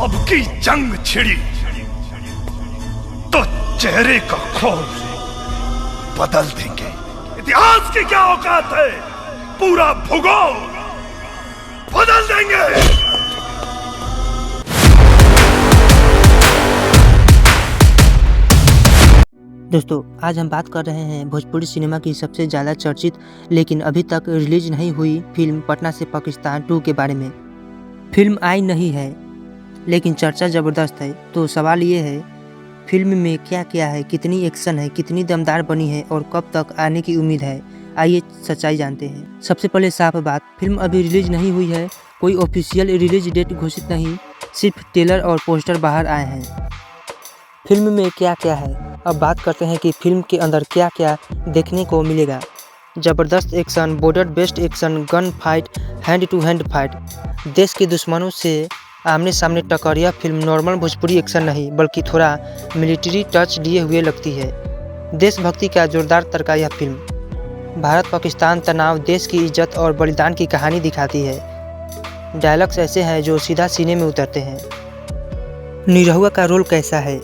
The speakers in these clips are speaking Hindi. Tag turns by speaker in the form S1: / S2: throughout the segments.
S1: अब की जंग छिड़ी तो चेहरे का खोल बदल देंगे। इतिहास की क्या औकात है, पूरा भूगोल बदल देंगे।
S2: दोस्तों, आज हम बात कर रहे हैं भोजपुरी सिनेमा की सबसे ज़्यादा चर्चित लेकिन अभी तक रिलीज नहीं हुई फिल्म पटना से पाकिस्तान 2 के बारे में। फिल्म आई नहीं है लेकिन चर्चा ज़बरदस्त है। तो सवाल ये है, फिल्म में क्या क्या है, कितनी एक्शन है, कितनी दमदार बनी है और कब तक आने की उम्मीद है। आइए सच्चाई जानते हैं। सबसे पहले साफ बात, फिल्म अभी रिलीज नहीं हुई है। कोई ऑफिशियल रिलीज डेट घोषित नहीं, सिर्फ ट्रेलर और पोस्टर बाहर आए हैं। फिल्म में क्या क्या है, अब बात करते हैं कि फिल्म के अंदर क्या क्या देखने को मिलेगा। ज़बरदस्त action, border based action, gun fight, hand to hand fight, देश के दुश्मनों से आमने सामने टक्कर। यह फिल्म नॉर्मल भोजपुरी एक्शन नहीं बल्कि थोड़ा मिलिट्री टच लिए हुए लगती है। देशभक्ति का जोरदार तड़का। यह फिल्म भारत पाकिस्तान तनाव, देश की इज्जत और बलिदान की कहानी दिखाती है। डायलॉग्स ऐसे हैं जो सीधा सीने में उतरते हैं। निरहुआ का रोल कैसा है?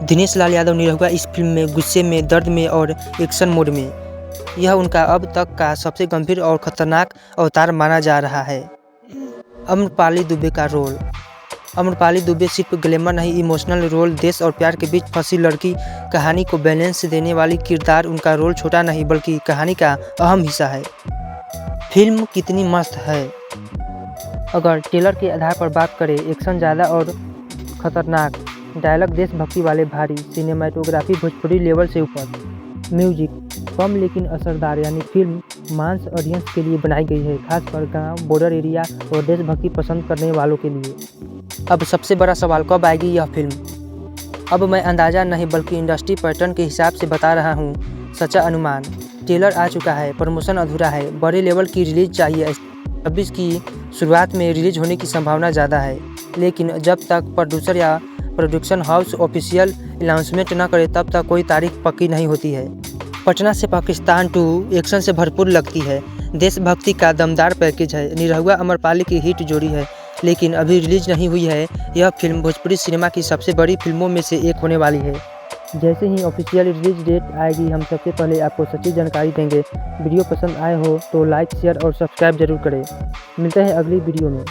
S2: दिनेश लाल यादव निरहुआ इस फिल्म में गुस्से में, दर्द में और एक्शन मोड में। यह उनका अब तक का सबसे गंभीर और खतरनाक अवतार माना जा रहा है। अम्रपाली दुबे का रोल। अम्रपाली दुबे सिर्फ ग्लैमर नहीं, इमोशनल रोल, देश और प्यार के बीच फंसी लड़की कहानी को बैलेंस देने वाली किरदार। उनका रोल छोटा नहीं बल्कि कहानी का अहम हिस्सा है। फिल्म कितनी मस्त है। अगर ट्रेलर के आधार पर बात करें, एक्शन ज़्यादा और खतरनाक, डायलॉग देशभक्ति वाले भारी, सिनेमाटोग्राफी भोजपुरी लेवल से ऊपर, म्यूजिक कम लेकिन असरदार। यानी फिल्म मास ऑडियंस के लिए बनाई गई है, खासकर गांव, बॉर्डर एरिया और देशभक्ति पसंद करने वालों के लिए। अब सबसे बड़ा सवाल, कब आएगी यह फिल्म? अब मैं अंदाज़ा नहीं बल्कि इंडस्ट्री पैटर्न के हिसाब से बता रहा हूँ सच्चा अनुमान। ट्रेलर आ चुका है, प्रमोशन अधूरा है, बड़े लेवल की रिलीज चाहिए। 26 की शुरुआत में रिलीज होने की संभावना ज़्यादा है, लेकिन जब तक प्रोड्यूसर या प्रोडक्शन हाउस ऑफिशियल अनाउंसमेंट न करे तब तक कोई तारीख पक्की नहीं होती है। पटना से पाकिस्तान 2 एक्शन से भरपूर लगती है, देशभक्ति का दमदार पैकेज है। निरहुआ अम्रपाली की हिट जोड़ी है लेकिन अभी रिलीज नहीं हुई है। यह फिल्म भोजपुरी सिनेमा की सबसे बड़ी फिल्मों में से एक होने वाली है। जैसे ही ऑफिशियल रिलीज डेट आएगी, हम सबसे पहले आपको सच्ची जानकारी देंगे। वीडियो पसंद आए हो तो लाइक, शेयर और सब्सक्राइब जरूर करें। मिलते हैं अगली वीडियो में।